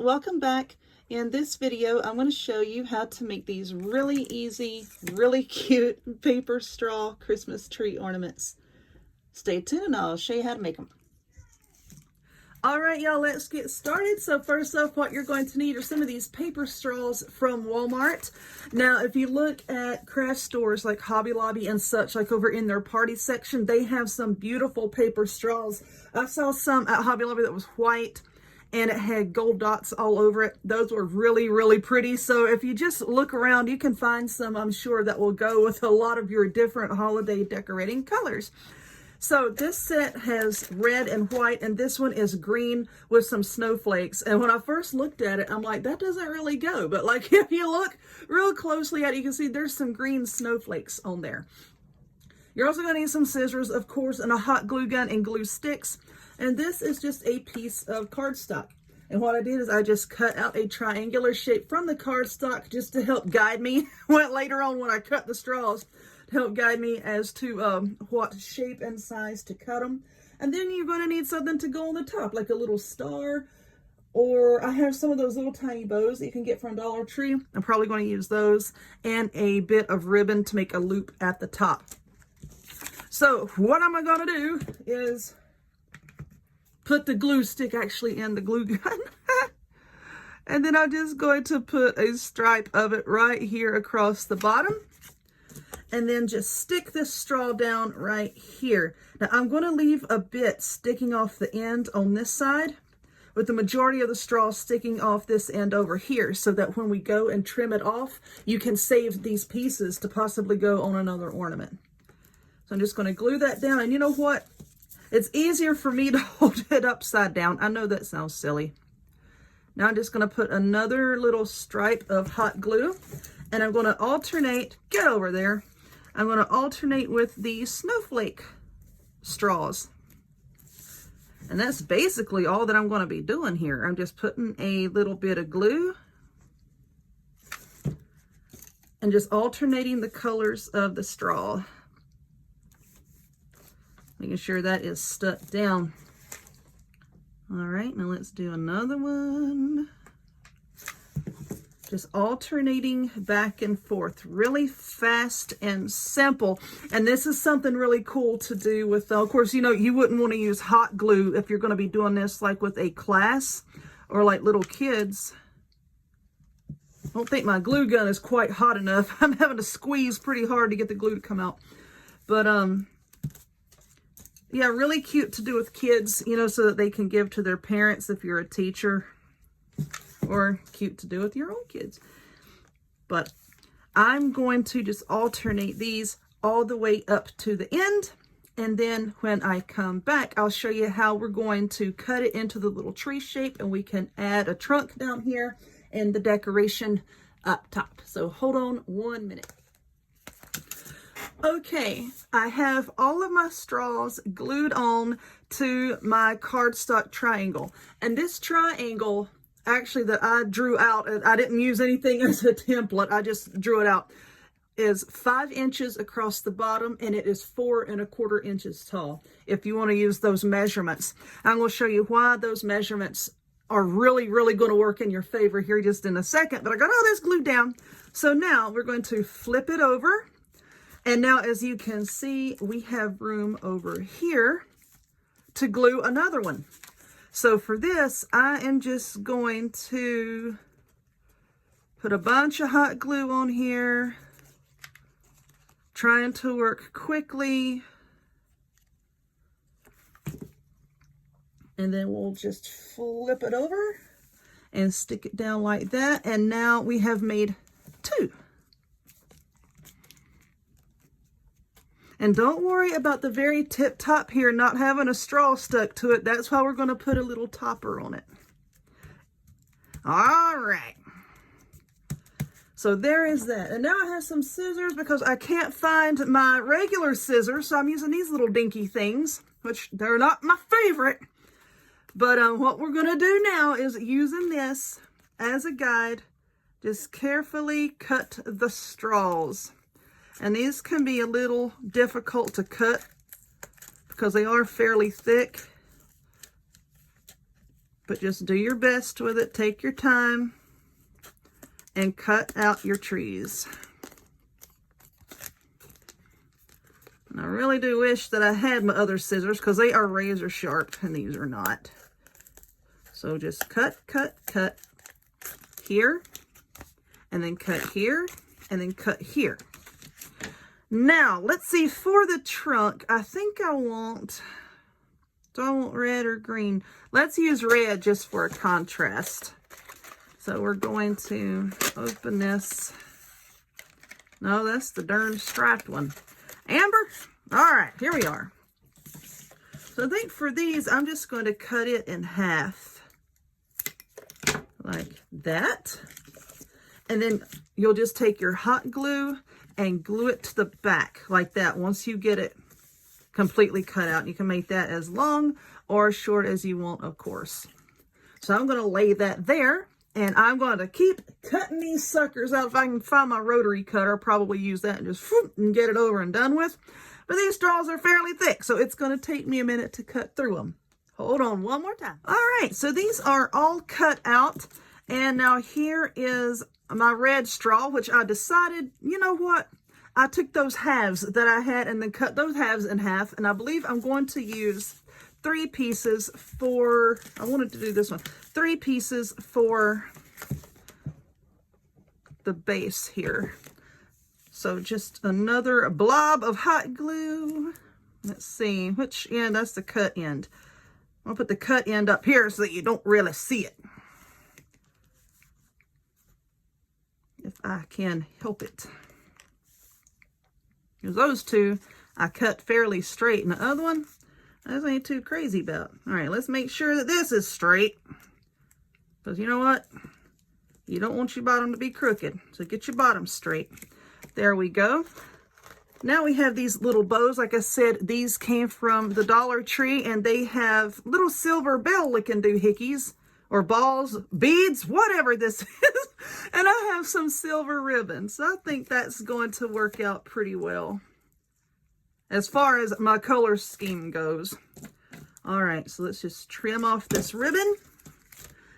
y'all, welcome back. In this video I'm going to show you how to make these really easy, really cute paper straw Christmas tree ornaments. Stay tuned and I'll show you how to make them. Alright y'all, let's get started. So first off, what you're going to need are some of these paper straws from Walmart. Now if you look at craft stores like Hobby Lobby and such, like over in their party section, they have some beautiful paper straws. I saw some at Hobby Lobby that was white and it had gold dots all over it. Those were really, really pretty. So if you just look around, you can find some, I'm sure, that will go with a lot of your different holiday decorating colors. So this set has red and white, and this one is green with some snowflakes. And when I first looked at it, I'm like, that doesn't really go. But like if you look real closely at it, you can see there's some green snowflakes on there. You're also going to need some scissors, of course, and a hot glue gun and glue sticks. And this is just a piece of cardstock. And what I did is I just cut out a triangular shape from the cardstock just to help guide me later on when I cut the straws, to help guide me as to what shape and size to cut them. And then you're going to need something to go on the top, like a little star, or I have some of those little tiny bows that you can get from Dollar Tree. I'm probably going to use those, and a bit of ribbon to make a loop at the top. So what am I going to do is put the glue stick actually in the glue gun. And then I'm just going to put a stripe of it right here across the bottom. And then just stick this straw down right here. Now I'm going to leave a bit sticking off the end on this side, with the majority of the straw sticking off this end over here, so that when we go and trim it off, you can save these pieces to possibly go on another ornament. So I'm just going to glue that down. And you know what? It's easier for me to hold it upside down. I know that sounds silly. Now I'm just going to put another little stripe of hot glue, and I'm going to alternate, get over there, I'm going to alternate with the snowflake straws. And that's basically all that I'm going to be doing here. I'm just putting a little bit of glue and just alternating the colors of the straw. Making sure that is stuck down. All right, now let's do another one. Just alternating back and forth, really fast and simple. And this is something really cool to do with, of course, you know, you wouldn't want to use hot glue if you're going to be doing this like with a class or like little kids. I don't think my glue gun is quite hot enough. I'm having to squeeze pretty hard to get the glue to come out. But, yeah, really cute to do with kids, you know, so that they can give to their parents if you're a teacher, or cute to do with your own kids. But I'm going to just alternate these all the way up to the end. And then when I come back, I'll show you how we're going to cut it into the little tree shape, and we can add a trunk down here and the decoration up top. So hold on 1 minute. Okay, I have all of my straws glued on to my cardstock triangle. And this triangle, actually, that I drew out, I didn't use anything as a template, I just drew it out, is 5 inches across the bottom, and it is 4¼ inches tall, if you want to use those measurements. I'm going to show you why those measurements are really, really going to work in your favor here just in a second. But I got all this glued down. So now we're going to flip it over. And now, as you can see, we have room over here to glue another one. So for this, I am just going to put a bunch of hot glue on here, trying to work quickly. And then we'll just flip it over and stick it down like that. And now we have made 2. And don't worry about the very tip top here not having a straw stuck to it. That's why we're going to put a little topper on it. All right. So there is that. And now I have some scissors because I can't find my regular scissors. So I'm using these little dinky things, which they're not my favorite. But what we're going to do now is, using this as a guide, just carefully cut the straws. And these can be a little difficult to cut because they are fairly thick. but just do your best with it. Take your time and cut out your trees. And I really do wish that I had my other scissors because they are razor sharp and these are not. So just cut, cut, cut here, and then cut here, and then cut here. Now, let's see, for the trunk, I think I want, do I want red or green? Let's use red just for a contrast. So we're going to open this. No, that's the darn striped one. Amber? All right, here we are. So I think for these, I'm just going to cut it in half. Like that. And then you'll just take your hot glue and glue it to the back like that. Once you get it completely cut out, you can make that as long or as short as you want, of course. So I'm going to lay that there. And I'm going to keep cutting these suckers out. If I can find my rotary cutter, I'll probably use that and just whoop, and get it over and done with. But these straws are fairly thick, so it's going to take me a minute to cut through them. Hold on one more time. All right, so these are all cut out. And now here is my red straw, which I decided, you know what? I took those halves that I had and then cut those halves in half. And I believe I'm going to use 3 pieces for, I wanted to do this one, 3 pieces for the base here. So just another blob of hot glue. Let's see, which end, that's the cut end. I'll put the cut end up here so that you don't really see it. If I can help it. Because those two, I cut fairly straight, and the other one, this ain't too crazy about. All right, let's make sure that this is straight. Because you know what? You don't want your bottom to be crooked. So get your bottom straight. There we go. Now we have these little bows. Like I said, these came from the Dollar Tree. And they have little silver bell-looking doohickeys. Or balls, beads, whatever this is. And I have some silver ribbons. So I think that's going to work out pretty well. As far as my color scheme goes. All right, so let's just trim off this ribbon.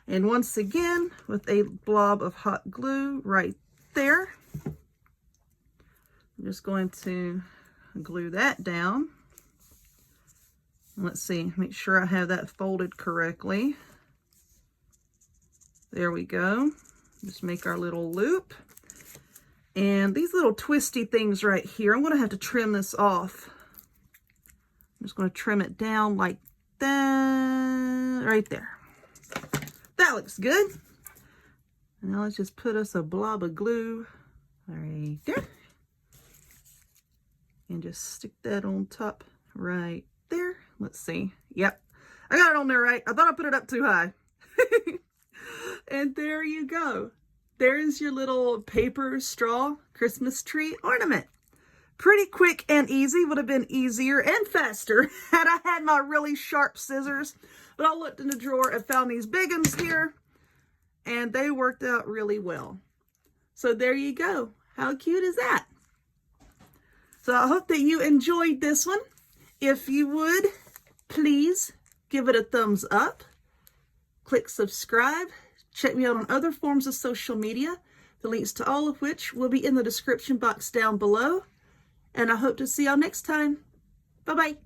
And once again, with a blob of hot glue right there. I'm just going to glue that down. Let's see, make sure I have that folded correctly. There we go. Just make our little loop. And these little twisty things right here, I'm going to have to trim this off. I'm just going to trim it down like that, right there. That looks good. And now let's just put us a blob of glue right there. And just stick that on top right there. Let's see. Yep, I got it on there right. I thought I put it up too high. And there you go. There's your little paper straw Christmas tree ornament. Pretty quick and easy. Would have been easier and faster had I had my really sharp scissors. But I looked in the drawer and found these big ones here. And they worked out really well. So there you go. How cute is that? So I hope that you enjoyed this one. If you would, please give it a thumbs up. Click subscribe. Check me out on other forms of social media, the links to all of which will be in the description box down below. And I hope to see y'all next time. Bye-bye.